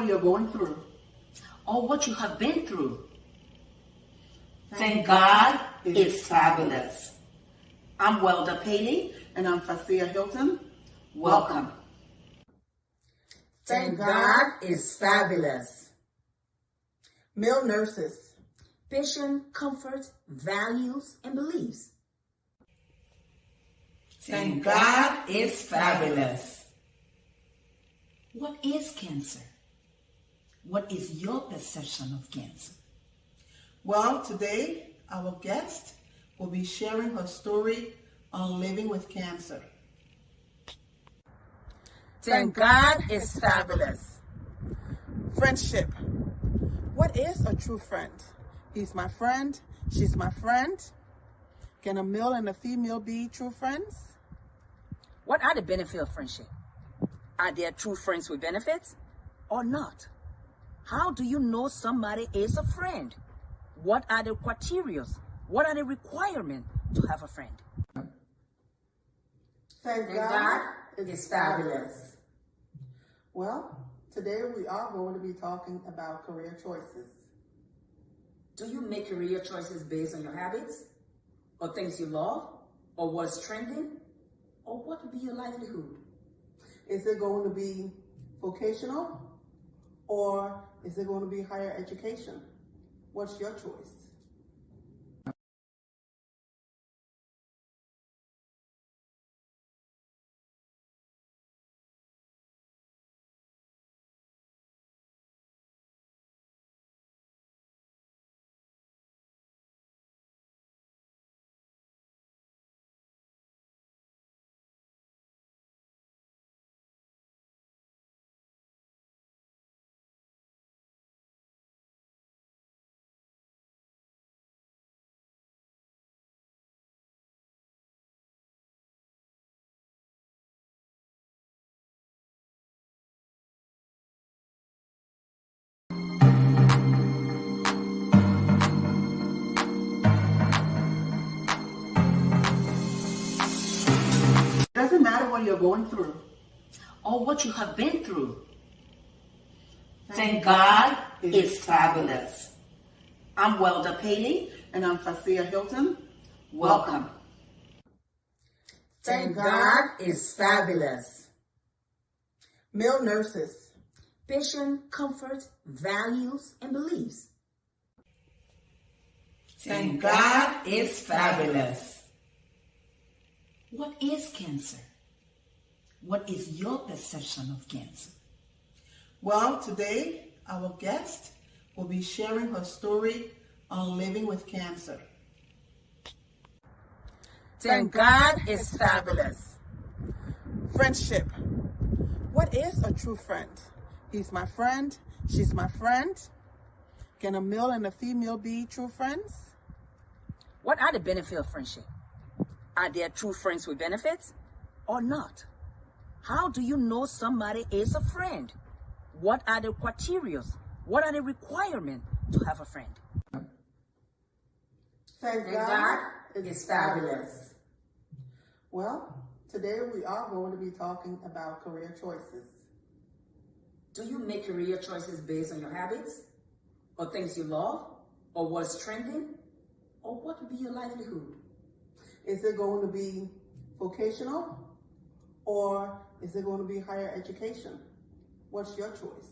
what you're going through or what you have been through. Thank God it's fabulous. I'm Welda Paley. And I'm Fasia Hilton. Welcome. Thank God it's fabulous. Male nurses. Patient comfort, values, and beliefs. Thank God it's fabulous. What is cancer? What is your perception of cancer? Well, today our guest will be sharing her story on living with cancer. Thank God it's fabulous. Friendship. What is a true friend? He's my friend. She's my friend. Can a male and a female be true friends? What are the benefits of friendship? Are there true friends with benefits or not? How do you know somebody is a friend? What are the criteria? What are the requirements to have a friend? Thank God it's fabulous. Well, today we are going to be talking about career choices. Do you make career choices based on your habits, or things you love, or what's trending, or what would be your livelihood? Is it going to be vocational, or is it going to be higher education? What's your choice? It doesn't matter what you're going through or what you have been through. Thank God it's fabulous. I'm Welda Paley. And I'm Fasia Hilton. Welcome. Thank God it's fabulous. Male nurses. Patient comfort, values, and beliefs. Thank God it's fabulous. What is cancer? What is your perception of cancer? Well, today our guest will be sharing her story on living with cancer. Thank God it's fabulous. Friendship. What is a true friend? He's my friend. She's my friend. Can a male and a female be true friends? What are the benefits of friendship? Are there true friends with benefits or not? How do you know somebody is a friend? What are the criteria? What are the requirements to have a friend? Thank God it's fabulous. Well, today we are going to be talking about career choices. Do you make career choices based on your habits, or things you love, or what's trending, or what would be your livelihood? Is it going to be vocational, or is it going to be higher education? What's your choice?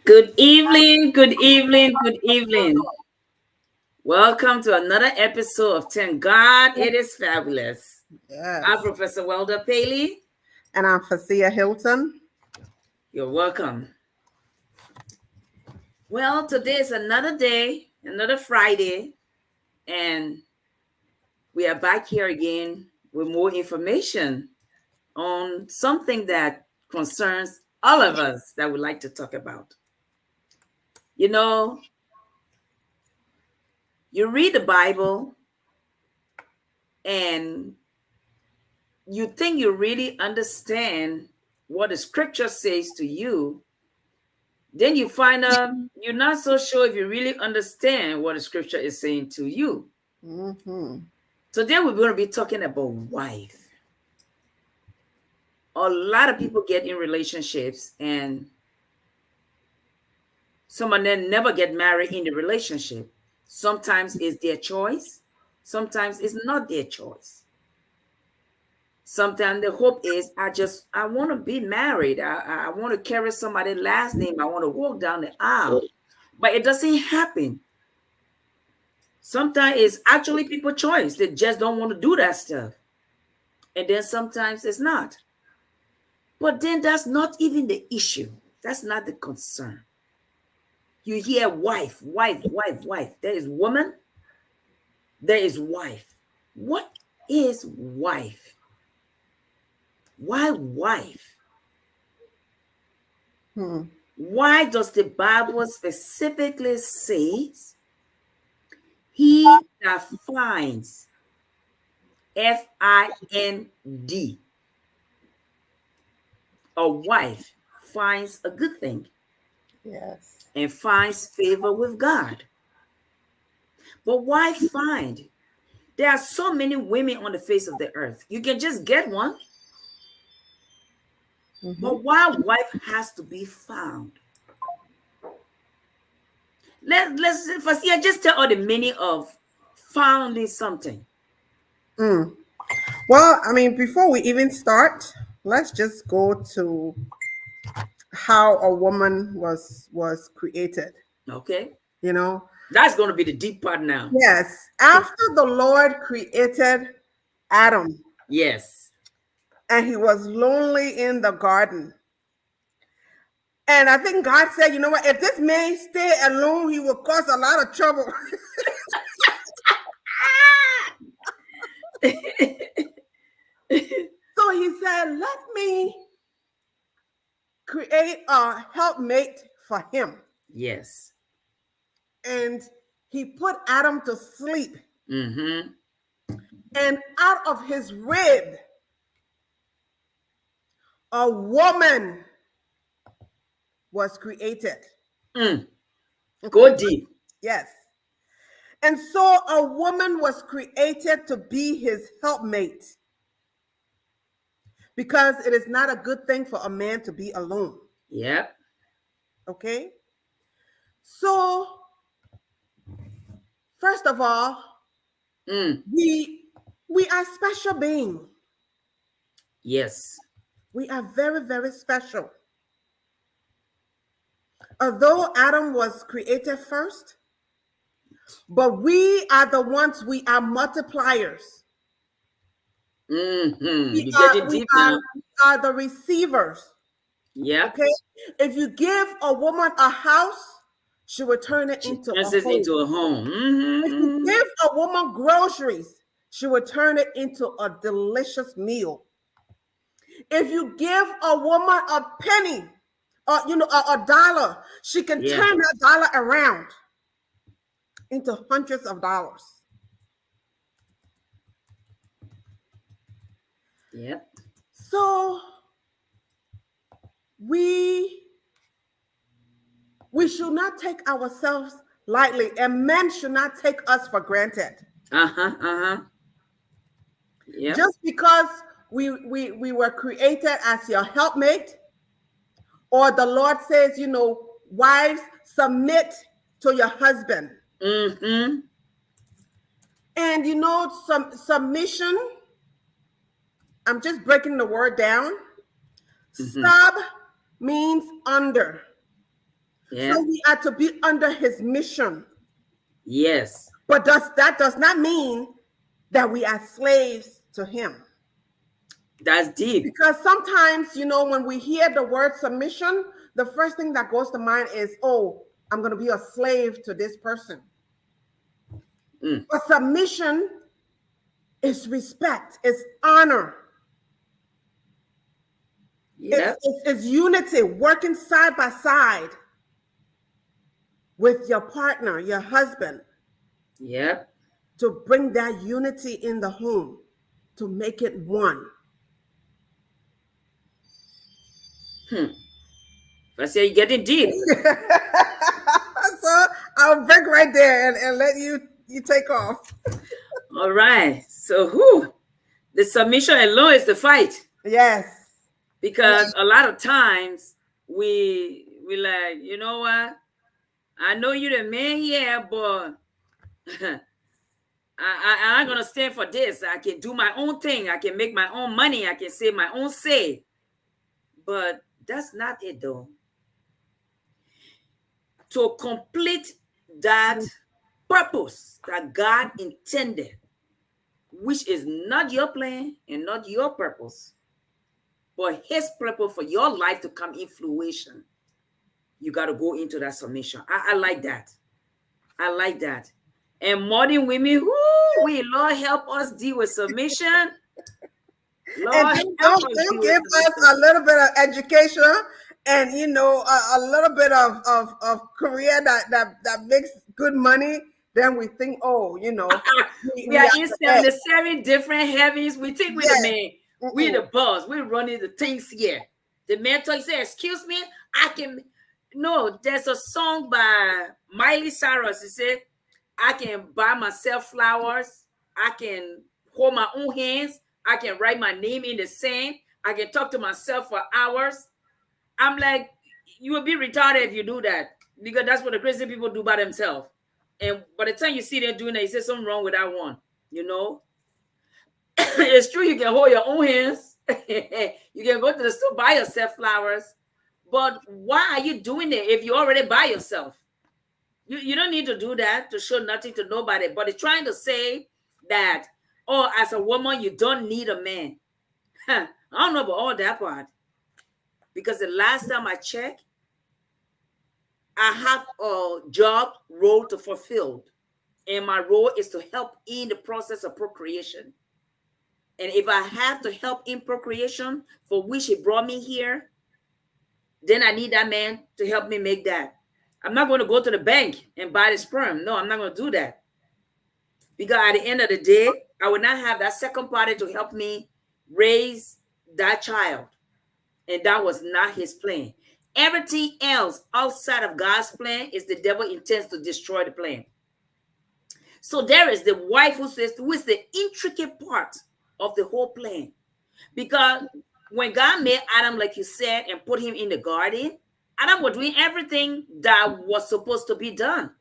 Good evening, good evening, good evening. Welcome to another episode of Thank God It Is Fabulous. Yes. I'm Professor Welda Paley. And I'm Fasia Hilton. You're welcome. Well, today is another day, another Friday, and we are back here again with more information on something that concerns all of us that we'd like to talk about. You know, you read the Bible and you think you really understand what the scripture says to you, then you find out you're not so sure if you really understand what the scripture is saying to you. Mm-hmm. Today we're going to be talking about wife. A lot of people get in relationships and some of them never get married in the relationship. Sometimes it's their choice. Sometimes it's not their choice. Sometimes the hope is I want to be married. I want to carry somebody's last name. I want to walk down the aisle. But it doesn't happen. Sometimes it's actually people's choice. They just don't want to do that stuff. And then sometimes it's not. But then that's not even the issue. That's not the concern. You hear wife, wife, wife, wife. There is woman. There is wife. What is wife? Why wife? Why does the Bible specifically say he that finds, F-I-N-D, a wife finds a good thing? Yes. And finds favor with God. But why find? There are so many women on the face of the earth. You can just get one. Mm-hmm. But why wife has to be found? Let's first just tell all the meaning of founding something. Well, I mean, before we even start, let's just go to how a woman was created. Okay. You know, that's going to be the deep part now. Yes. After the Lord created Adam. Yes. And he was lonely in the garden. And I think God said, you know what, if this man stay alone, he will cause a lot of trouble. So he said, let me create a helpmate for him. Yes. And he put Adam to sleep. Mm-hmm. And out of his rib, a woman was created. Go deep. Yes. And so a woman was created to be his helpmate. Because it is not a good thing for a man to be alone. Yeah. Okay. So, first of all, we are special beings. Yes. We are very, very special. Although Adam was created first, but we are the ones, we are multipliers. We are the receivers. Yeah. Okay. If you give a woman a house, she will turn it into a home. Mm-hmm. If you give a woman groceries, she will turn it into a delicious meal. If you give a woman a penny, or a dollar, she can turn that dollar around into hundreds of dollars. Yep. So we should not take ourselves lightly, and men should not take us for granted. Yeah. Just because we were created as your helpmate, or the Lord says, wives, submit to your husband. Mm-hmm. And submission, I'm just breaking the word down. Mm-hmm. Sub means under. Yeah. So we are to be under his mission. Yes. But that does not mean that we are slaves to him. That's deep. Because sometimes, when we hear the word submission, the first thing that goes to mind is, oh, I'm going to be a slave to this person. But submission is respect, it's honor. Yeah. It's unity, working side by side. with your partner, your husband, Yep. to bring that unity in the home, to make it one. I say you're getting deep. So I'll break right there and let you take off. All right. So the submission alone is the fight. Yes. Because a lot of times we like, you know what? I know you're the man here, but I'm gonna stand for this. I can do my own thing. I can make my own money. I can say my own say. But that's not it, though. To complete that purpose that God intended, which is not your plan and not your purpose, but His purpose for your life to come in fruition, you got to go into that submission. I like that. I like that. And modern women, Lord help us deal with submission. Lord, And don't give us a little bit of education and a little bit of career that makes good money. Then we think, we are in 77 different heavens. We think we're the man. We're the boss. We're running the things here. The mentor said, "Excuse me, I can." No, there's a song by Miley Cyrus. He said, "I can buy myself flowers. I can hold my own hands. I can write my name in the sand. I can talk to myself for hours." I'm like, you will be retarded if you do that, because that's what the crazy people do by themselves. And by the time you see them doing that, you say something wrong with that one. It's true, you can hold your own hands. You can go to the store, buy yourself flowers. But why are you doing it if you already buy yourself? You don't need to do that to show nothing to nobody. But it's trying to say that, as a woman, you don't need a man. I don't know about all that part. Because the last time I checked, I have a job role to fulfill. And my role is to help in the process of procreation. And if I have to help in procreation, for which He brought me here, then I need that man to help me make that. I'm not going to go to the bank and buy the sperm. No, I'm not going to do that. Because at the end of the day, I will not have that second party to help me raise that child. And that was not His plan. Everything else outside of God's plan is the devil intends to destroy the plan. So there is the wife who is the intricate part of the whole plan. Because when God made Adam, like you said, and put him in the garden, Adam was doing everything that was supposed to be done.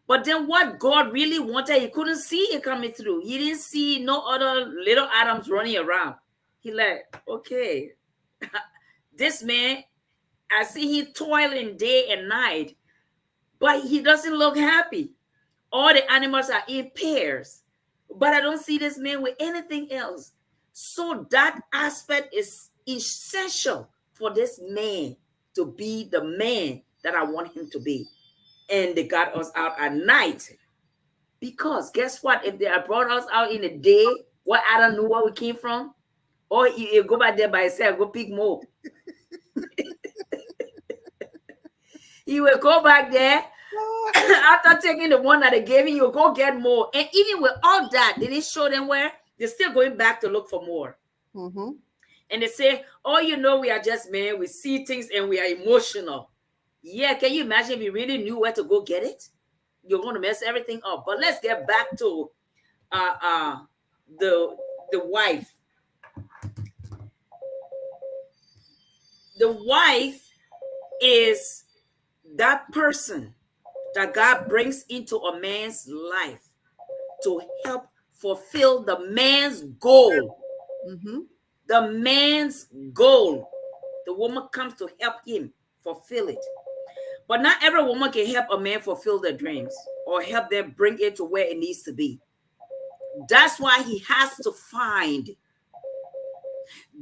But then what God really wanted, he couldn't see it coming through. He didn't see no other little Adams running around. He like, okay, this man, I see he toiling day and night, but he doesn't look happy. All the animals are in pairs, but I don't see this man with anything else. So that aspect is essential for this man to be the man that I want him to be. And they got us out at night. Because guess what? If they had brought us out in the day, what Adam knew where we came from, or you go back there by yourself, go pick more. He will go back there. After taking the one that they gave him, you'll go get more. And even with all that, they didn't show them where. They're still going back to look for more. Mm-hmm. And they say, we are just men. We see things and we are emotional. Yeah, can you imagine if you really knew where to go get it? You're going to mess everything up. But let's get back to the wife. The wife is that person that God brings into a man's life to help fulfill the man's goal. Mm-hmm. The man's goal. The woman comes to help him fulfill it. But not every woman can help a man fulfill their dreams or help them bring it to where it needs to be. That's why he has to find.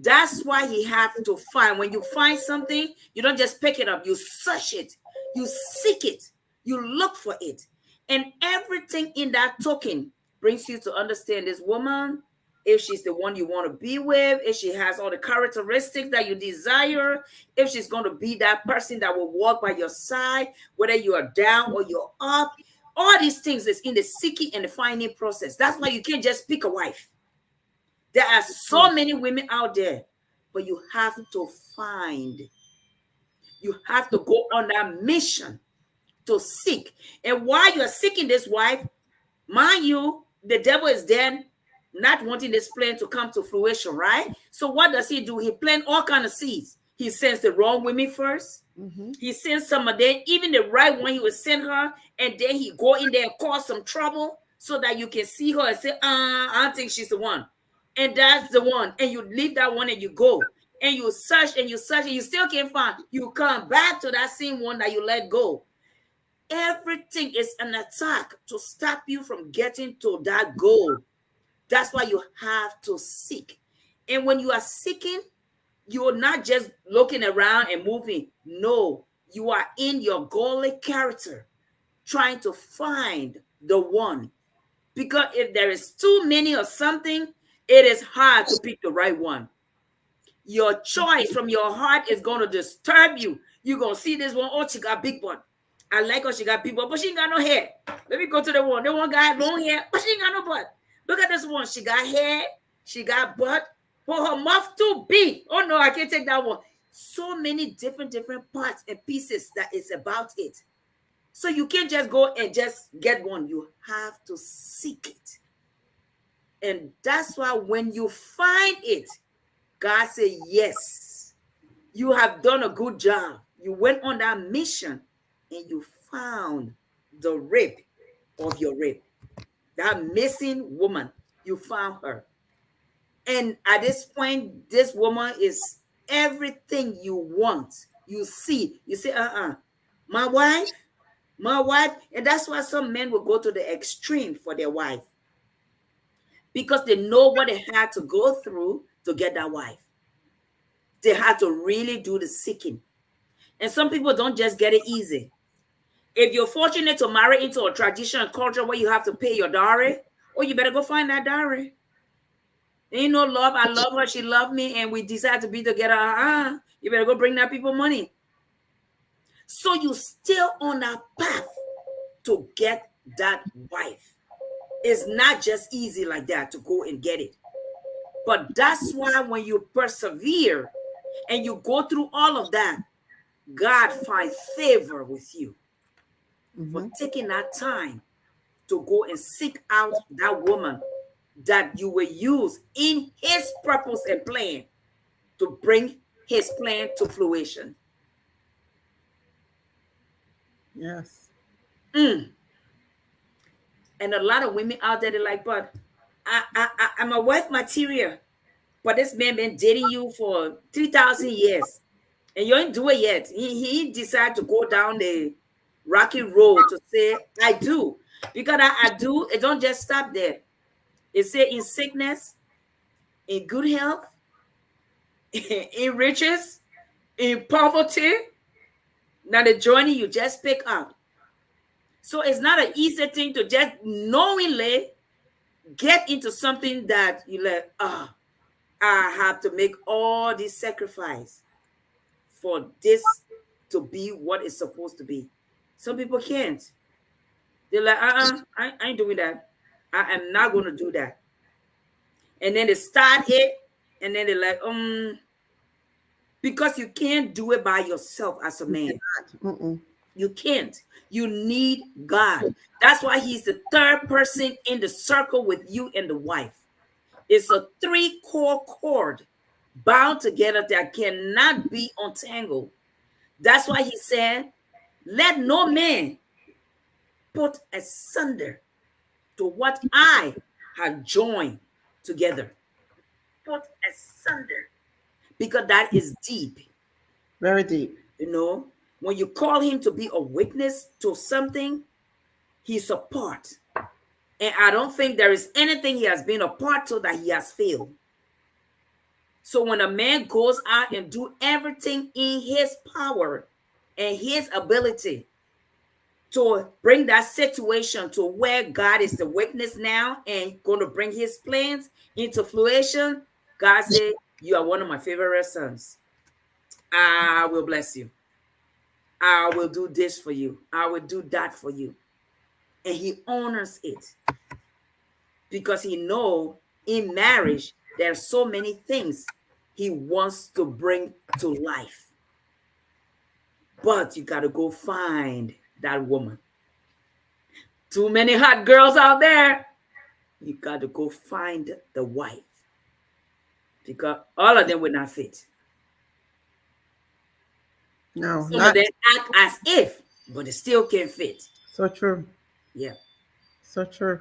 That's why he has to find. When you find something, you don't just pick it up. You search it. You seek it. You look for it. And everything in that token brings you to understand this woman if she's the one you want to be with, if she has all the characteristics that you desire, if she's going to be that person that will walk by your side, whether you are down or you're up. All these things is in the seeking and the finding process. That's why you can't just pick a wife. There are so many women out there, but you have to find. You have to go on that mission to seek. And while you're seeking this wife, mind you, the devil is then not wanting this plan to come to fruition, right? So what does he do? He plant all kinds of seeds. He sends the wrong women first. He sends some of them, even the right one, he will send her, and then he go in there and cause some trouble so that you can see her and say, I don't think she's the one. And that's the one. And you leave that one and you go. And you search and you still can't find. You come back to that same one that you let go. Everything is an attack to stop you from getting to that goal. That's why you have to seek. And when you are seeking, you're not just looking around and moving. No, you are in your godly character, trying to find the one. Because if there is too many of something, it is hard to pick the right one. Your choice from your heart is going to disturb you. You're going to see this one, oh, she got big butt. I like her, she got big butt, but she ain't got no hair. Let me go to the one. The one guy had long hair, but she ain't got no butt. Look at this one. She got hair, she got butt, but her mouth too big. Oh, no, I can't take that one. So many different parts and pieces that is about it. So you can't just go and just get one. You have to seek it. And that's why when you find it, God said, yes, you have done a good job. You went on that mission and you found the rib of your rib. That missing woman, you found her. And at this point, this woman is everything you want. You see, you say, my wife. And that's why some men will go to the extreme for their wife. Because they know what they had to go through to get that wife. They had to really do the seeking. And some people don't just get it easy. If you're fortunate to marry into a traditional culture where you have to pay your dowry, oh, you better go find that dowry. Ain't no love. I love her. She loved me. And we decide to be together. You better go bring that people money. So you still on that path to get that wife. It's not just easy like that to go and get it. But that's why when you persevere and you go through all of that, God finds favor with you for taking that time to go and seek out that woman that you will use in his purpose and plan to bring his plan to fruition. Yes. And a lot of women out there, they're like, but I'm a wife material. But this man been dating you for 3,000 years. And you ain't do it yet. He decided to go down the rocky road to say, I do. Because I do, it don't just stop there. It say in sickness, in good health, in riches, in poverty. Now the journey you just pick up. So it's not an easy thing to just knowingly get into something that you like, I have to make all this sacrifice for this to be what it's supposed to be. Some people can't. They're like, I ain't doing that. I am not going to do that. And then they start it, and then they're like, because you can't do it by yourself as a man. You can't. You need God. That's why he's the third person in the circle with you and the wife. It's a 3-core cord bound together that cannot be untangled. That's why he said, let no man put asunder to what I have joined together. Put asunder. Because that is deep. Very deep. You know, when you call him to be a witness to something, he's a part. And I don't think there is anything he has been a part to that he has failed. So when a man goes out and do everything in his power and his ability, to bring that situation to where God is the witness now and going to bring his plans into fruition, God said, you are one of my favorite sons. I will bless you. I will do this for you. I will do that for you. And he honors it because he knows in marriage, there are so many things he wants to bring to life. But you got to go find that woman. Too many hot girls out there. You got to go find the wife because all of them will not fit. No, Some not of them act as if, but they still can't fit. so true. Yeah. So true.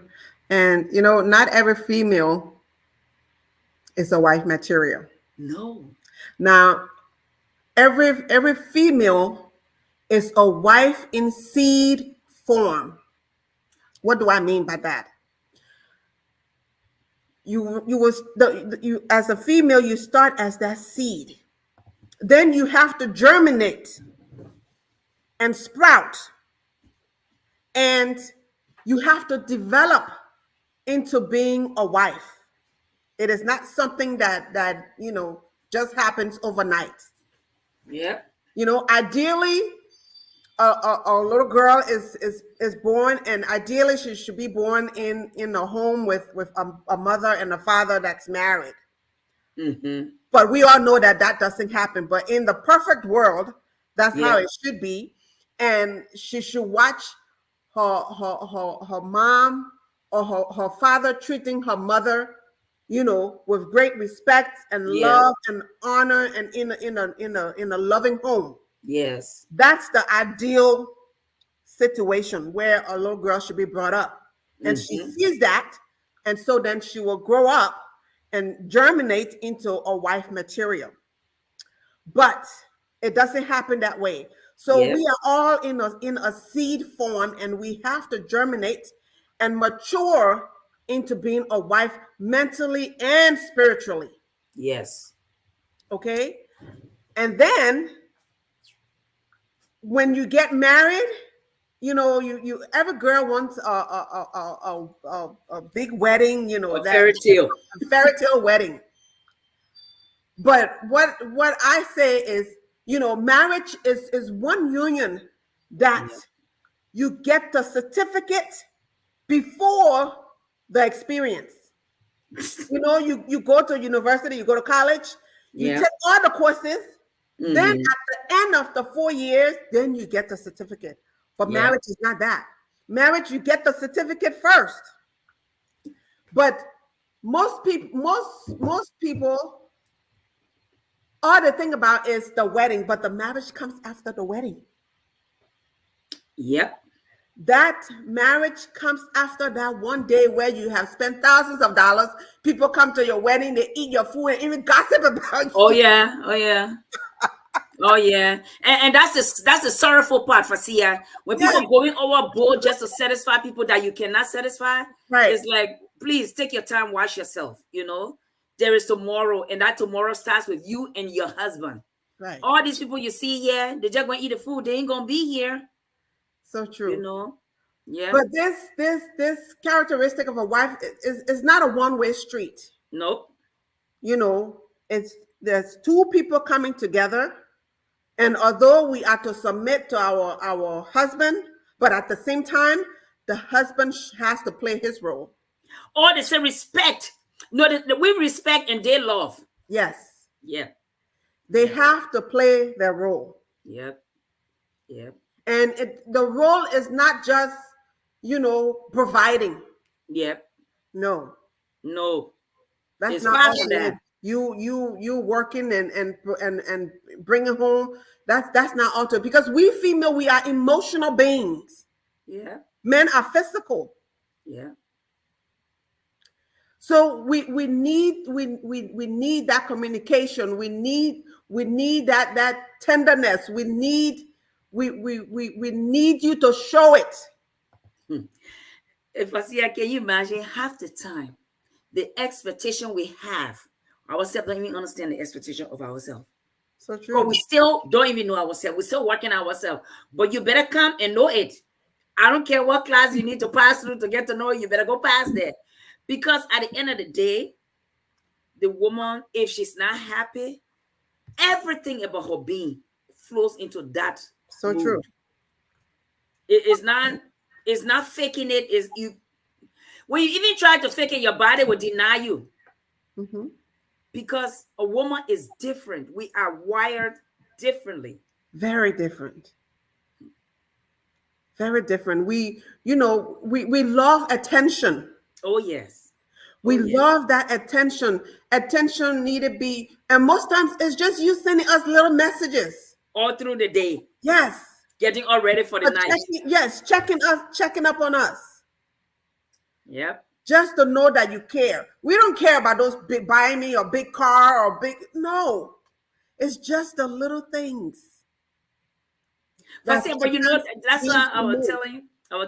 And you know, not every female is a wife material. No. Now, every female is a wife in seed form. What do I mean by that? You as a female, you start as that seed. Then you have to germinate and sprout. And you have to develop into being a wife. It is not something that you know just happens overnight. Yeah. You know, ideally, a little girl is born, and ideally she should be born in a home with a mother and a father that's married. Mm-hmm. But we all know that doesn't happen. But in the perfect world, that's how it should be. And she should watch her mom or her father treating her mother, you know, with great respect and love and honor, and in a loving home. Yes. That's the ideal situation where a little girl should be brought up. And she sees that, and so then she will grow up and germinate into a wife material. But it doesn't happen that way. So we are all in a seed form, and we have to germinate and mature into being a wife mentally and spiritually. Yes. Okay? And then when you get married, you know, you every girl wants a big wedding, you know, A fairy tale. a fairy tale wedding. But what I say is, you know, marriage is one union that you get the certificate before the experience. You know, you go to university, you go to college, you take all the courses. Then at the end of the 4 years, then you get the certificate. But marriage is not that. Marriage, you get the certificate first. But most people, all they think about is the wedding, but the marriage comes after the wedding. Yep. That marriage comes after that one day where you have spent thousands of dollars. People come to your wedding, they eat your food, and even gossip about you. Oh yeah. Oh yeah. Oh yeah. And that's the sorrowful part, Fasia. When people going overboard just to satisfy people that you cannot satisfy, Right. It's like, please take your time, wash yourself. You know, there is tomorrow, and that tomorrow starts with you and your husband. Right. All these people you see here, they're just gonna eat the food. They ain't gonna be here. So true. You know. Yeah. But this characteristic of a wife is not a one-way street. Nope. You know, there's two people coming together, and although we are to submit to our husband, but at the same time, the husband has to play his role. Or they say respect. No, we respect and they love. Yes. Yeah. They have to play their role. Yep. Yep. And the role is not just, you know, providing. Yep. No. No. That's It's not part all of it that. is. You working and bringing home. That's not all to it. Because we female, we are emotional beings. Yeah. Men are physical. Yeah. So we need that communication. We need that tenderness. We need you to show it. If I see, can you imagine half the time the expectation we have ourselves don't even understand the expectation of ourselves. So But true. we still don't even know ourselves. We're still working ourselves. But you better come and know it. I don't care what class you need to pass through to get to know you better go past there. Because at the end of the day, the woman, if she's not happy, everything about her being flows into that. So mood. true. It's not faking it. Is you when you even try to fake it, your body will deny you. Mhm. Because a woman is different. We are wired differently. Very different. Very different. We love attention. Oh, yes. We yes. love that attention. Attention need to be, and most times it's just you sending us little messages. All through the day. Yes. Getting all ready for the night. Checking up on us. Yep. Just to know that you care. We don't care about those big buying me a big car or big. No, it's just the little things. But you know, that's why I was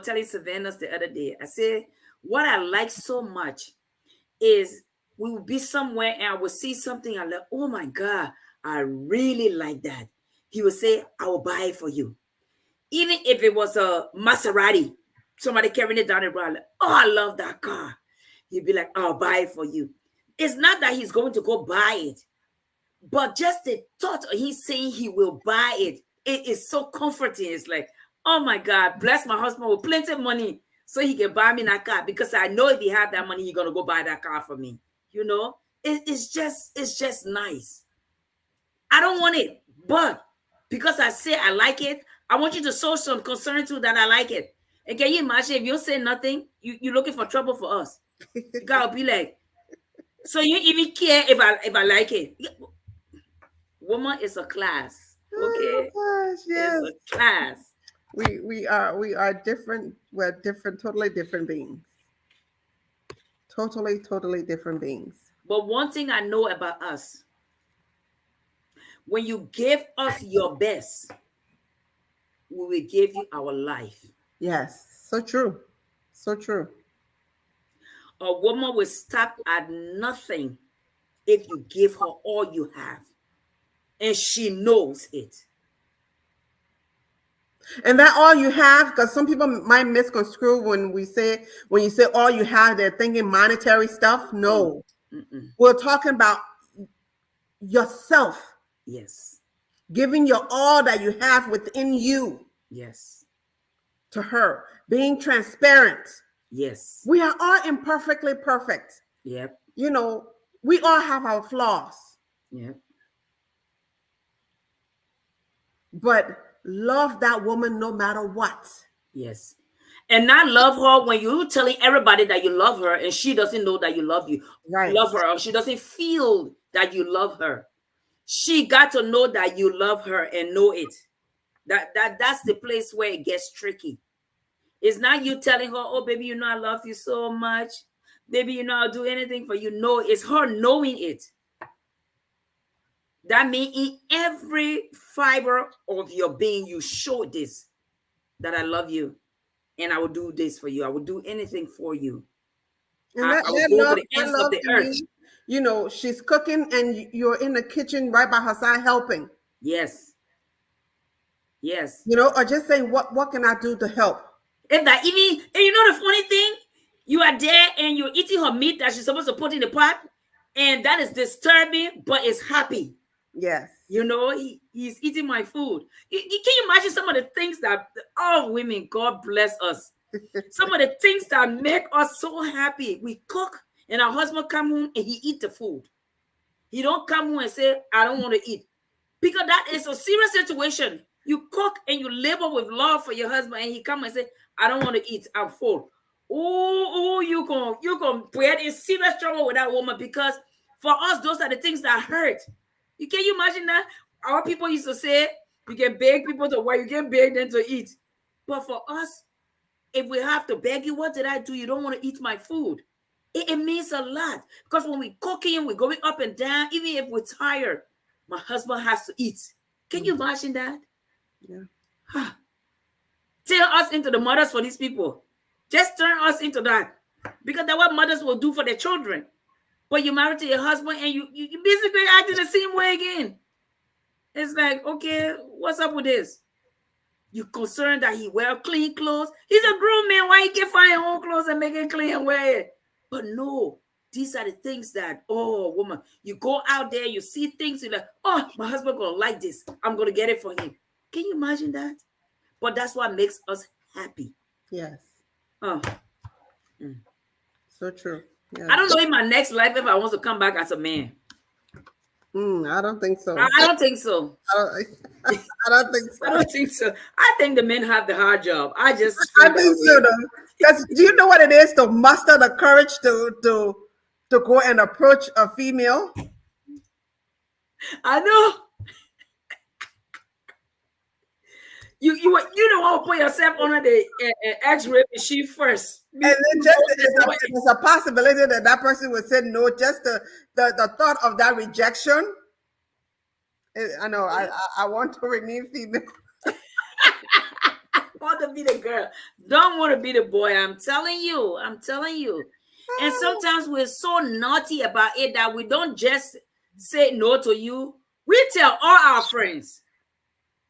telling Savannah the other day. I said, what I like so much is we would be somewhere and I would see something. I'm like, oh my God, I really like that. He would say, I will buy it for you. Even if it was a Maserati, somebody carrying it down the road, like, oh, I love that car. He'd be like, I'll buy it for you. It's not that he's going to go buy it, but just the thought of he's saying he will buy it, it is so comforting. It's like, oh my God, bless my husband with plenty of money so he can buy me that car, because I know if he had that money, he's going to go buy that car for me. You know, it's just nice. I don't want it, but because I say I like it, I want you to show some concern too that I like it. And can you imagine if you say nothing, you're looking for trouble for us? You gotta be like, so you even care if I like it? Woman is a class, okay? Oh gosh, yes. It's a class. We are different. We're different, totally different beings. Totally different beings. But one thing I know about us, when you give us your best, we will give you our life. Yes, so true. So true. A woman will stop at nothing if you give her all you have. And she knows it. And that all you have, because some people might misconstrue when you say all you have, they're thinking monetary stuff. No. Mm-mm. We're talking about yourself. Yes. Giving your all that you have within you. Yes. To her. Being transparent. Yes. We are all imperfectly perfect. Yep. You know, we all have our flaws. Yep. But love that woman no matter what. Yes. And not love her when you're telling everybody that you love her and she doesn't know that you love her, or she doesn't feel that you love her. She got to know that you love her and know it. That's the place where it gets tricky. It's not you telling her, oh, baby, you know I love you so much. Baby, you know I'll do anything for you. No, it's her knowing it. That means in every fiber of your being, you show this, that I love you and I will do this for you. I will do anything for you. And I will go to the ends of the earth. You know, she's cooking and you're in the kitchen right by her side helping. Yes. Yes. You know, or just saying, what can I do to help? And that even, and you know the funny thing? You are there and you're eating her meat that she's supposed to put in the pot. And that is disturbing, but it's happy. Yes. You know, he's eating my food. Can you imagine some of the things that, oh, women, God bless us. Some of the things that make us so happy. We cook and our husband come home and he eat the food. He don't come home and say, I don't want to eat. Because that is a serious situation. You cook and you labor with love for your husband and he come and say, I don't want to eat, I'm full. Oh, you gonna get in serious trouble with that woman, because for us, those are the things that hurt. Can you imagine that? Our people used to say, you can beg people to work, you can beg them to eat. But for us, if we have to beg you, what did I do? You don't want to eat my food. It means a lot. Because when we're cooking, we're going up and down, even if we're tired, my husband has to eat. Can you imagine that? Yeah. Turn us into the mothers for these people. Just turn us into that. Because that's what mothers will do for their children. But you married to your husband and you basically acting the same way again. It's like, okay, what's up with this? You concerned that he wear clean clothes. He's a grown man. Why he can't find his own clothes and make it clean and wear it? But no, these are the things that, oh, woman, you go out there, you see things, you're like, oh, my husband gonna like this. I'm gonna get it for him. Can you imagine that? But that's what makes us happy. Yes. Oh, So true. Yeah. I don't know in my next life if I want to come back as a man. I don't think so. I don't think so. I don't think so. I don't think so. I think the men have the hard job. I think so though. Because do you know what it is to muster the courage to go and approach a female? I know. You don't want to put yourself under the X-ray machine first. And then just there's a possibility that person would say no. Just the thought of that rejection. I know. I want to remain female. Want to be the girl. Don't want to be the boy. I'm telling you. And sometimes we're so naughty about it that we don't just say no to you. We tell all our friends.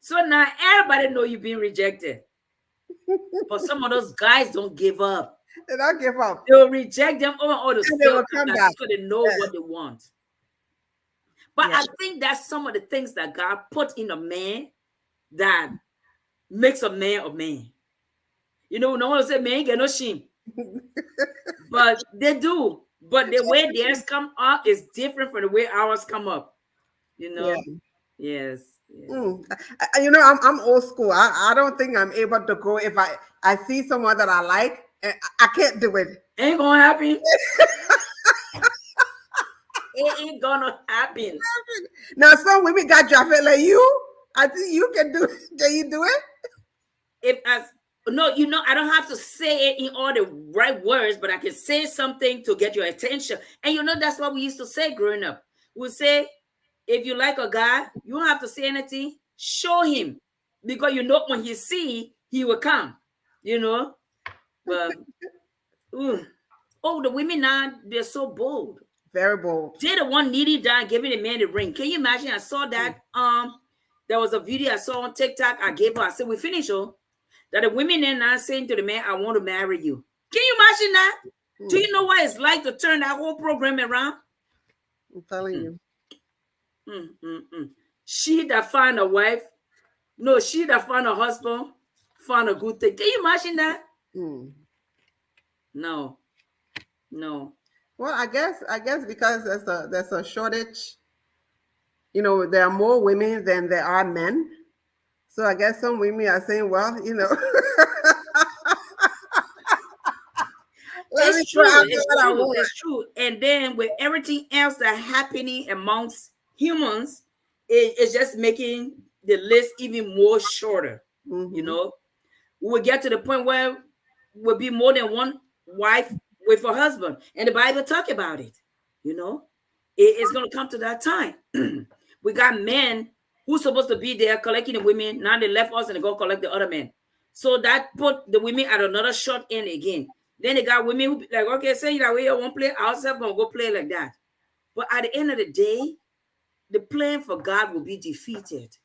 So now everybody know you've been rejected. But some of those guys don't give up. They don't give up. They'll reject them over all the And they will come back. so they know what they want. But I think that's some of the things that God put in a man that makes a man a man. You know, no one will say man get no shame. But they do. But the way theirs come up is different from the way ours come up. You know? Yeah. Yes. You know, I'm old school. I don't think I'm able to go if I see someone that I like. I can't do it. Ain't gonna happen. It ain't gonna happen. Now some women got you. I feel like you. I think you can do it. Can you do it? I don't have to say it in all the right words, but I can say something to get your attention. And you know, that's what we used to say growing up. We'll say, if you like a guy, you don't have to say anything. Show him. Because you know when he see, he will come. You know? But the women now, they're so bold. Very bold. They're the one kneeling down, giving the man the ring. Can you imagine? I saw that. There was a video I saw on TikTok. I gave her. I said, we finish, that the women are now saying to the man, I want to marry you. Can you imagine that? Do you know what it's like to turn that whole program around? I'm telling you. She that find a wife, she that find a husband, find a good thing. Can you imagine that? No. Well, I guess because there's a shortage. You know, there are more women than there are men. So I guess some women are saying, well, you know. It's true. And then with everything else that's happening amongst humans, it's just making the list even more shorter. You know, we'll get to the point where we'll be more than one wife with a husband, and the Bible talk about it. You know, it's going to come to that time. We got men who's supposed to be there collecting the women. Now they left us and they go collect the other men. So that put the women at another short end again. Then they got women who be like, okay, say that way you won't play, ourselves gonna go play like that. But at the end of the day, the plan for God will be defeated.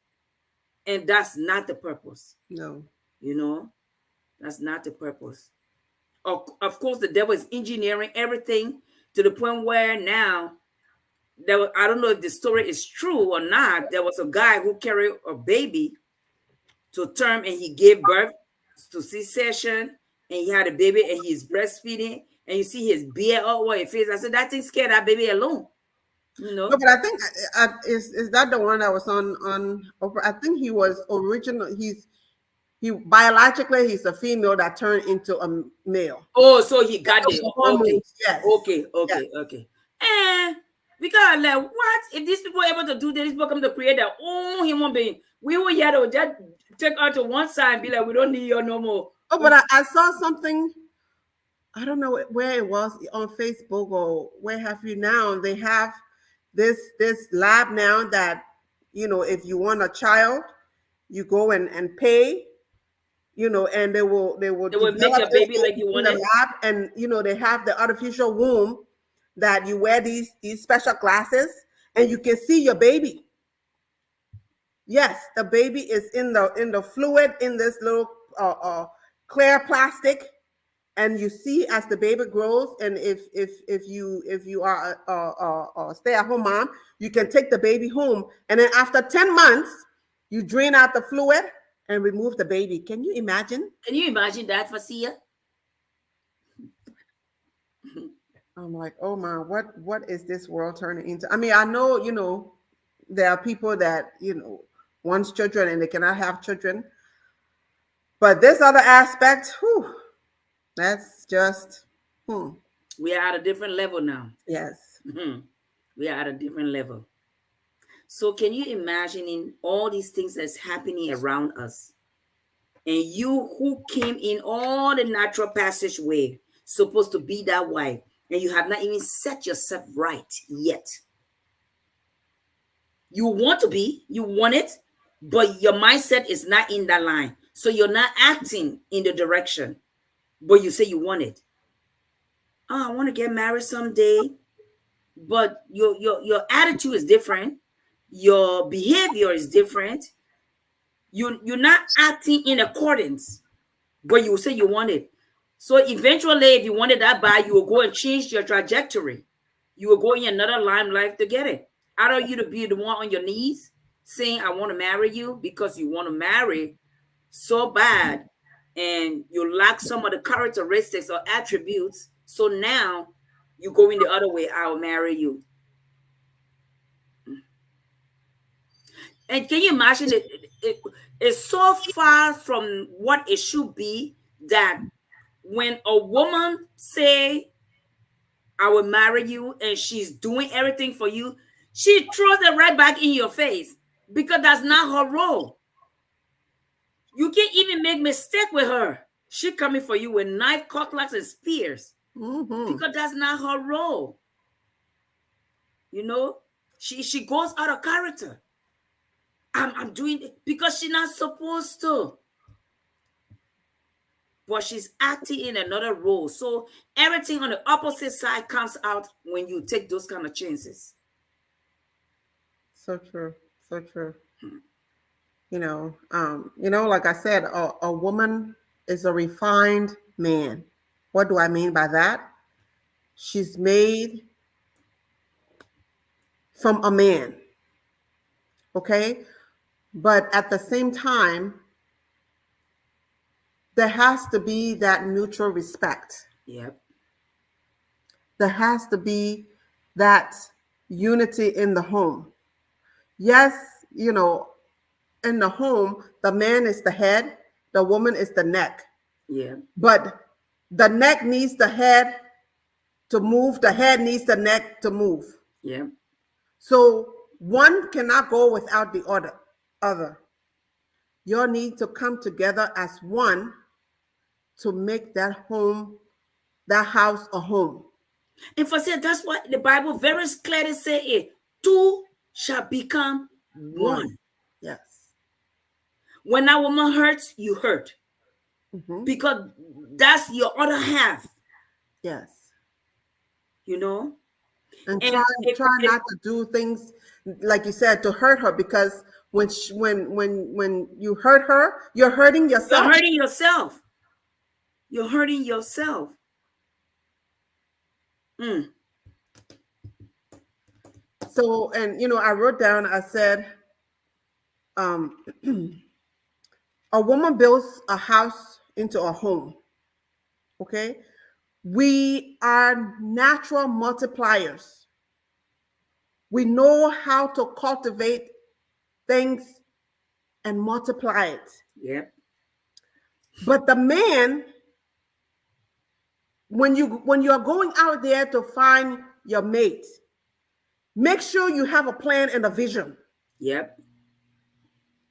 And that's not the purpose. No. You know, that's not the purpose. Of course, the devil is engineering everything to the point where now, I don't know if the story is true or not. There was a guy who carried a baby to term and he gave birth to C-section and he had a baby and he's breastfeeding and you see his beard all over his face. I said, that thing scared that baby alone. You know? No, but I think is that the one that was on Oprah? I think he was original. Biologically he's a female that turned into a male. Oh, so he got it. Okay. Yes. Okay. And we got like, what? If these people are able to do this, people come to create their own human being. We will yet just take her to one side and be like, we don't need you no more. Oh, but I saw something. I don't know where it was on Facebook or where have you now. They have this lab now that, you know, if you want a child, you go and pay, you know, and they will make a baby like you want in the lab, and you know they have the artificial womb that you wear these special glasses and you can see your baby. Yes, the baby is in the fluid in this little clear plastic, and you see as the baby grows. And if you are a stay-at-home mom, you can take the baby home, and then after 10 months, you drain out the fluid and remove the baby. Can you imagine? Can you imagine that, Fasia? I'm like, oh my, what is this world turning into? I mean, I know, there are people that, wants children and they cannot have children. But this other aspect, that's just, We are at a different level now. yes. We are at a different level. So can you imagine in all these things that's happening around us? And you who came in all the natural passageway, supposed to be that wife, and you have not even set yourself right yet. You want to be, you want it, but your mindset is not in that line. So you're not acting in the direction, but you say you want it. Oh, I want to get married someday, but your attitude is different. Your behavior is different. You're not acting in accordance, but you say you want it. So eventually, if you wanted that bad, you will go and change your trajectory. You will go in another limelife to get it. I don't you to be the one on your knees saying, I want to marry you, because you want to marry so bad and you lack some of the characteristics or attributes. So now you go in the other way. I will marry you. And can you imagine it's so far from what it should be that when a woman say, I will marry you, and she's doing everything for you, she throws it right back in your face, because that's not her role. You can't even make mistake with her. She coming for you with knife, cutlass, and spears, because that's not her role. She goes out of character. I'm doing it because she's not supposed to. But she's acting in another role. So everything on the opposite side comes out when you take those kind of chances. So true. So true. Like I said, a woman is a refined man. What do I mean by that? She's made from a man. Okay? But at the same time, there has to be that mutual respect. Yep. There has to be that unity in the home. Yes, in the home, the man is the head, the woman is the neck. Yeah. But the neck needs the head to move, the head needs the neck to move. Yeah. So one cannot go without the other. You need to come together as one to make that house a home. And for say that's what the Bible very clearly say it. Two shall become one. Yes. When that woman hurts, you hurt. Because that's your other half. Yes. And try not to do things like you said to hurt her, because when you hurt her, you're hurting yourself. You're hurting yourself. You're hurting yourself. So, and I wrote down, I said, a woman builds a house into a home. Okay? We are natural multipliers. We know how to cultivate things and multiply it. Yep. But the man, when you are going out there to find your mate, make sure you have a plan and a vision. Yep.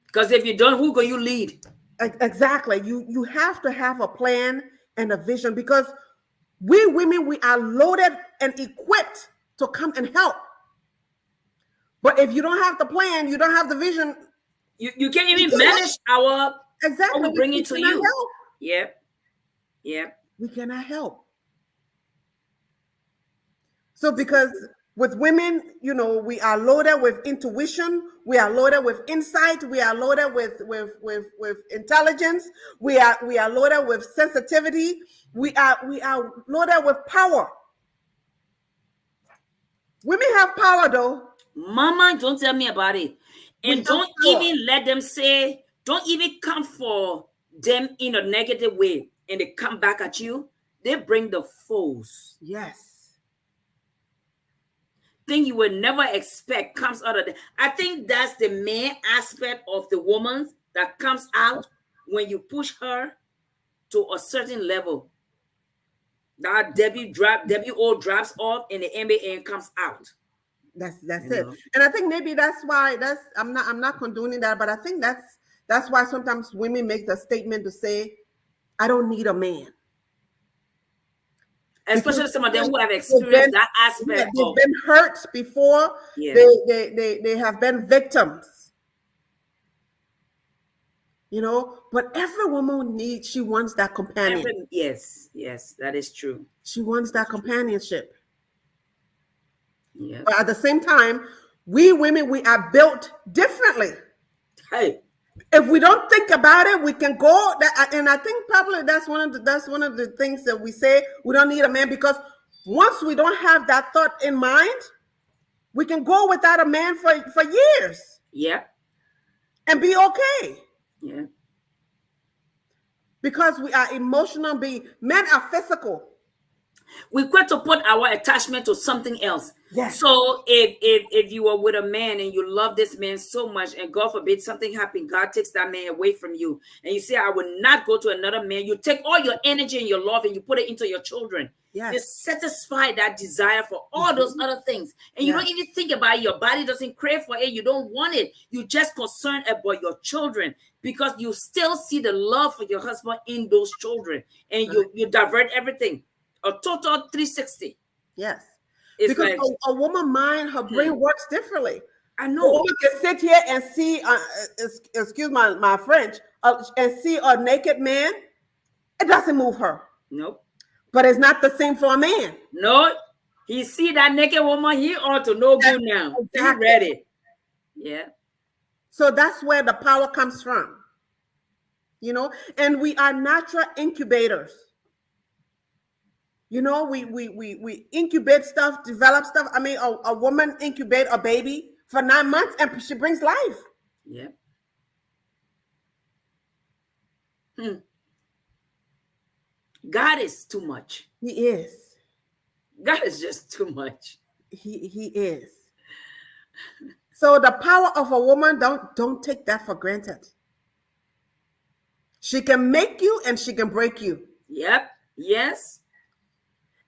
Because if you don't, who go you lead? Exactly. You have to have a plan and a vision, because we women, we are loaded and equipped to come and help. But if you don't have the plan, you don't have the vision. You can't even manage our exactly. We bring it to you. Help. Yep. Yep. We cannot help. So because with women, you know, we are loaded with intuition, we are loaded with insight, we are loaded with intelligence, we are loaded with sensitivity, we are loaded with power. Women have power though. Mama, don't tell me about it. We And have don't power. even let them say, don't even come for them in a negative way and they come back at you. They bring the foes. Yes. Thing you would never expect comes out of them. I think that's the main aspect of the woman that comes out when you push her to a certain level. That WO drops off and the NBA comes out. That's You it. know? And I think maybe that's why I'm not condoning that, but I think that's why sometimes women make the statement to say, I don't need a man. Especially Because some of them who have they've experienced been- that aspect they've of, been hurt before. yeah. They have been victims. You know, but every woman she wants that companion. Yes, that is true. She wants that companionship. Yeah. But at the same time, we women, we are built differently. Hey, If we don't think about it, we can go that, and I think probably that's one of the things that we say we don't need a man, because once we don't have that thought in mind, we can go without a man for years yeah, and be okay, yeah. because we are emotional beings. Men are physical. We got to put our attachment to something else. Yes. So if you are with a man and you love this man so much, and God forbid something happen, God takes that man away from you, and you say, I will not go to another man. You take all your energy and your love and you put it into your children. Yes. You satisfy that desire for all those other things. And you Yes. don't even think about it. Your body doesn't crave for it. You don't want it. You're just concerned about your children, because you still see the love for your husband in those children. And you divert everything. A total 360. Yes. It's Because like, a woman mind, her brain works differently. I A know. woman can sit here and see, excuse my French, and see a naked man. It doesn't move her. Nope. But it's not the same for a man. No, he see that naked woman, he ought to know good now. He Exactly. ready. Yeah. So that's where the power comes from. You know, and we are natural incubators. You know, we incubate stuff, develop stuff. I mean, a woman incubate a baby for 9 months and she brings life. Yeah. God is too much. He is. God is just too much. He is. So the power of a woman, don't take that for granted. She can make you and she can break you. Yep. Yes.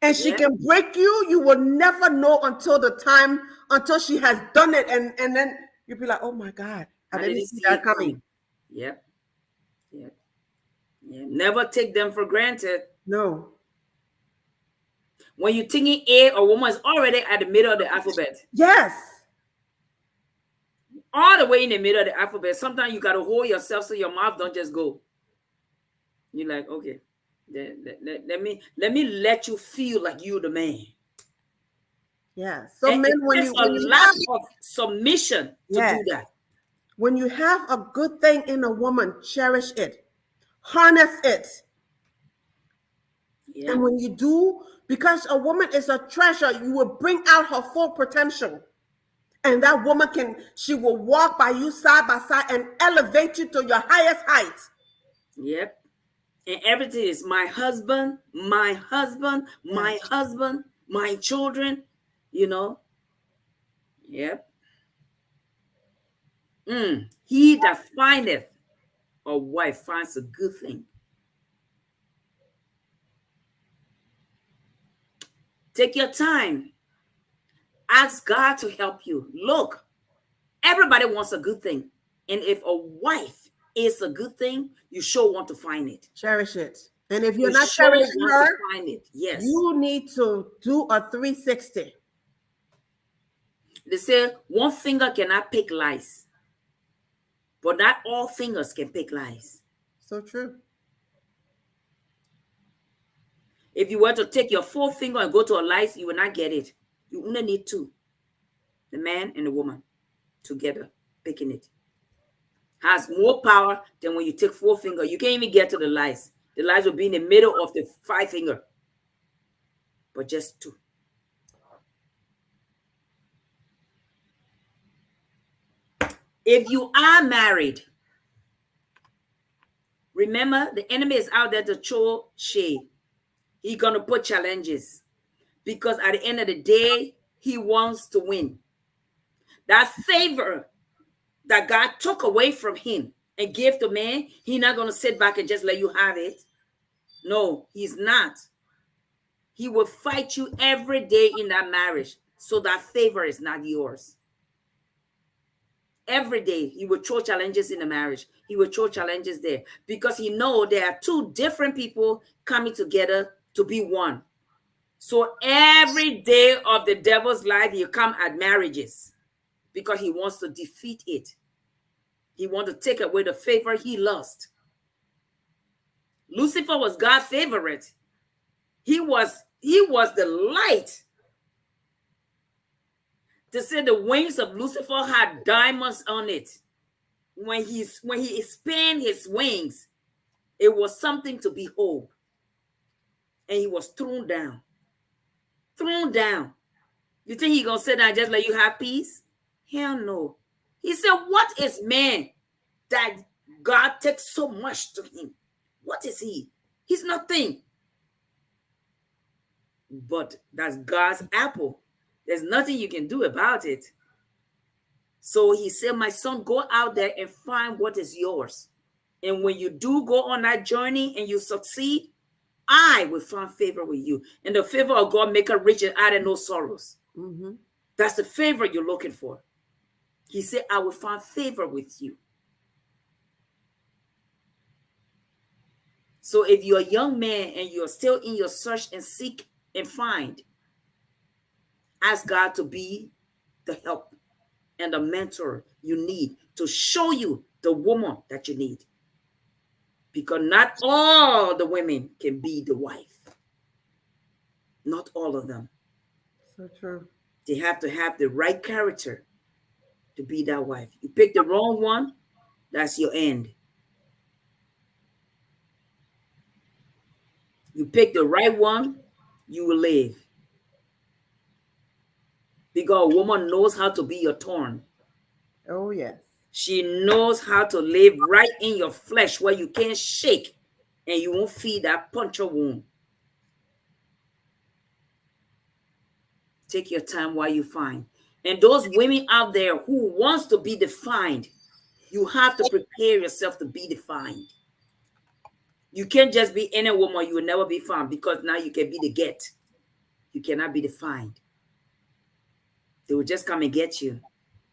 And she can break you. You will never know until she has done it. And then you'll be like, oh my God, I didn't see that coming. Yep. Yep. Yeah. Never take them for granted. No. When you're thinking a woman is already at the middle of the alphabet. Yes. All the way in the middle of the alphabet. Sometimes you got to hold yourself so your mouth don't just go. You're like, okay, let me let you feel like you're the man. Yeah. So and men, it when takes you a lot of submission to do that. When you have a good thing in a woman, cherish it, harness it. Yeah. And when you do, because a woman is a treasure, you will bring out her full potential. And that woman she will walk by you side by side and elevate you to your highest heights. Yep. And everything is my husband, my husband, my husband, my children, you know. Yep. He that findeth a wife finds a good thing. Take your time. Ask God to help you. Look, everybody wants a good thing. And if a wife is a good thing, you sure want to find it. Cherish it. And if you're You not sure cherishing want her, to find it. Yes. you need to do a 360. They say one finger cannot pick lies, but not all fingers can pick lies. So true. If you were to take your 4 finger and go to a lice, you will not get it. You only need 2. the man and the woman together, picking it, has more power than when you take 4 finger. You can't even get to the lice. The lice will be in the middle of the 5 finger, but just 2. If you are married, remember the enemy is out there to throw shade. He's gonna put challenges because at the end of the day, he wants to win. That favor that God took away from him and gave to man, he's not going to sit back and just let you have it. No, he's not. He will fight you every day in that marriage so that favor is not yours. Every day he will throw challenges in the marriage. He will throw challenges there because he knows there are 2 different people coming together to be one. So every day of the devil's life, he'll come at marriages because he wants to defeat it. He wants to take away the favor he lost. Lucifer was God's favorite. He was the light. They said the wings of Lucifer had diamonds on it. When he expanded his wings, it was something to behold. And he was thrown down. Thrown down. You think he's going to sit down and just let you have peace? Hell no. He said, what is man that God takes so much to him? What is he? He's nothing. But that's God's apple. There's nothing you can do about it. So he said, my son, go out there and find what is yours. And when you do go on that journey and you succeed, I will find favor with you. And the favor of God make her rich and add no sorrows. Mm-hmm. That's the favor you're looking for. He said, I will find favor with you. So if you're a young man and you're still in your search and seek and find, ask God to be the help and the mentor you need to show you the woman that you need. Because not all the women can be the wife. Not all of them. So true. They have to have the right character to be that wife. You pick the wrong one, that's your end. You pick the right one, you will live. Because a woman knows how to be your thorn. Oh, yes. She knows how to live right in your flesh where you can't shake and you won't feel that puncture wound. Take your time while you find. And those women out there who wants to be defined, you have to prepare yourself to be defined. You can't just be any woman, you will never be found because now you can be the get. You cannot be defined. They will just come and get you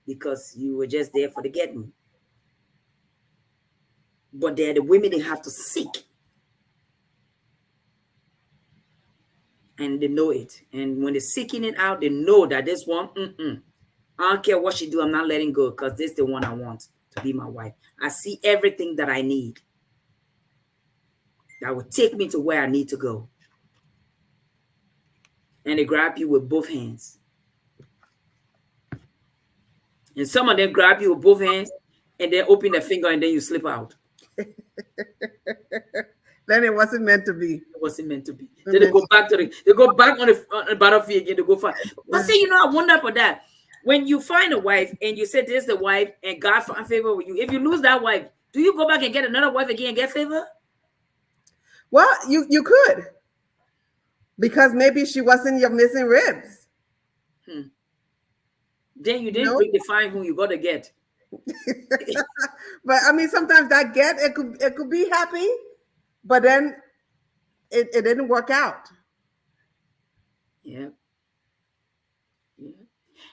because you were just there for the getting. But they're the women they have to seek. And they know it. And when they're seeking it out, they know that this one, I don't care what she do, I'm not letting go because this is the one I want to be my wife. I see everything that I need that will take me to where I need to go. And they grab you with both hands. And some of them grab you with both hands and then open their finger and then you slip out. Then it wasn't meant to be. It wasn't meant to be. Then they go back on the battlefield again to go fight. But see, I wonder for that. When you find a wife and you say this is the wife and God find favor with you, if you lose that wife, do you go back and get another wife again and get favor? Well, you could. Because maybe she wasn't your missing ribs. Then you didn't redefine who you got to get. But I mean, sometimes that it could be happy, but then it didn't work out. Yeah.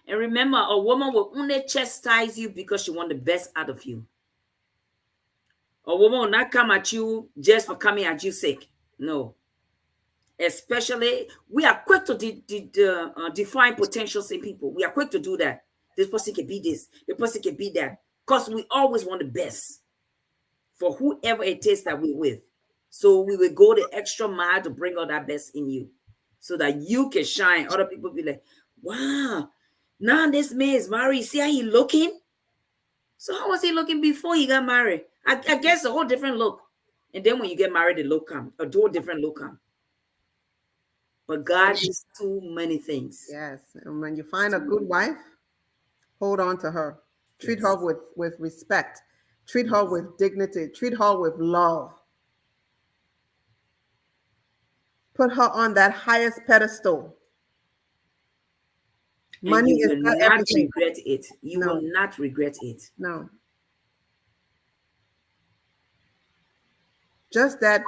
And remember, a woman will only chastise you because she wants the best out of you. A woman will not come at you just for coming at you sake. No. Especially, we are quick to define potentials in people. We are quick to do that. This person can be this. The person can be that. Because we always want the best for whoever it is that we're with. So we will go the extra mile to bring out that best in you so that you can shine. Other people be like, wow, Now this man is married. See how he looking? So how was he looking before he got married? I guess a whole different look. And then when you get married, the look come. A whole different look come. But God is too many things. Yes. And when you find a good wife, hold on to her. Treat Yes. her with respect. Treat her with dignity. Treat her with love. Put her on that highest pedestal. And Money you is will not not everything. regret it. You No. will not regret it. No. Just that.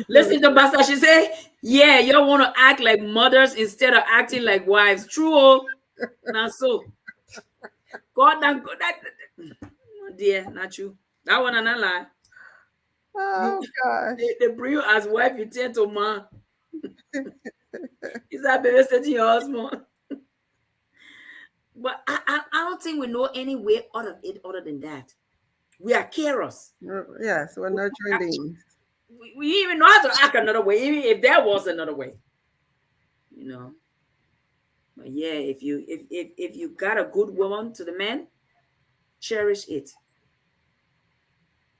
Listen to Pastor. She say, yeah, y'all want to act like mothers instead of acting like wives. True. Oh. Now so. God, dear, not you. That one another lie. Oh gosh. They bring you as wife, you tend to man. Is that babysitting your husband? But I don't think we know any way out of it other than that. We are carers. Yes, we're nurturing beings. We even know how to act another way, even if there was another way. You know. But yeah, if you got a good woman to the man, cherish it.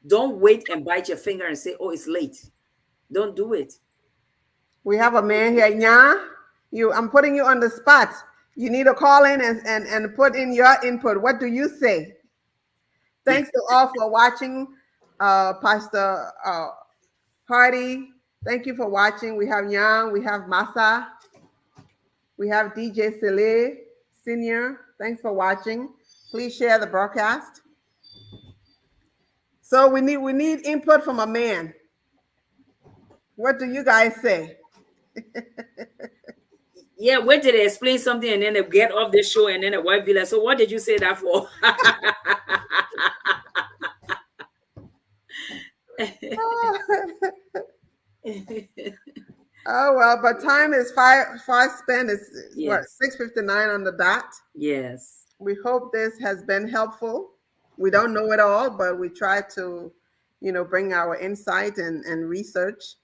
Don't wait and bite your finger and say, oh, it's late. Don't do it. We have a man here, Nya. I'm putting you on the spot. You need to call in and put in your input. What do you say? Thanks to all for watching. Pastor Hardy, thank you for watching. We have Yang, we have Masa, we have DJ Sele Senior. Thanks for watching. Please share the broadcast. So we need input from a man. What do you guys say? Yeah, wait till they explain something and then they get off the show and then the wife be like, so what did you say that for? Oh well, but time is far spent. It's what, Yes. 6:59 on the dot. Yes. We hope this has been helpful. We don't know it all, but we try to, bring our insight and research.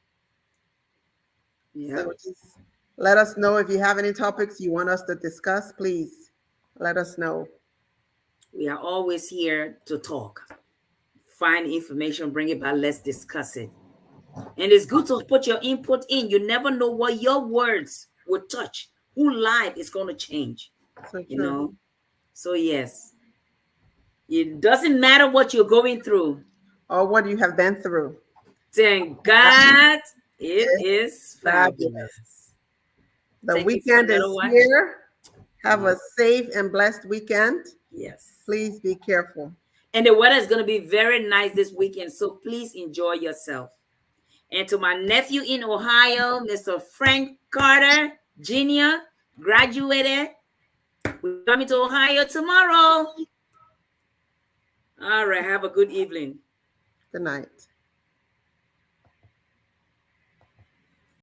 Yeah. So just let us know if you have any topics you want us to discuss. Please let us know. We are always here to talk. Find information, bring it back, let's discuss it. And it's good to put your input in. You never know what your words will touch, whose life is going to change. So You true. know? So yes. It doesn't matter what you're going through. Or what you have been through. Thank God it is fabulous. The Thank you for weekend is another watch. here. Have a safe and blessed weekend. Yes. Please be careful. And the weather is going to be very nice this weekend, so please enjoy yourself. And to my nephew in Ohio, Mr. Frank Carter Jr., graduated. We're coming to Ohio tomorrow. All right, have a good evening. Good night.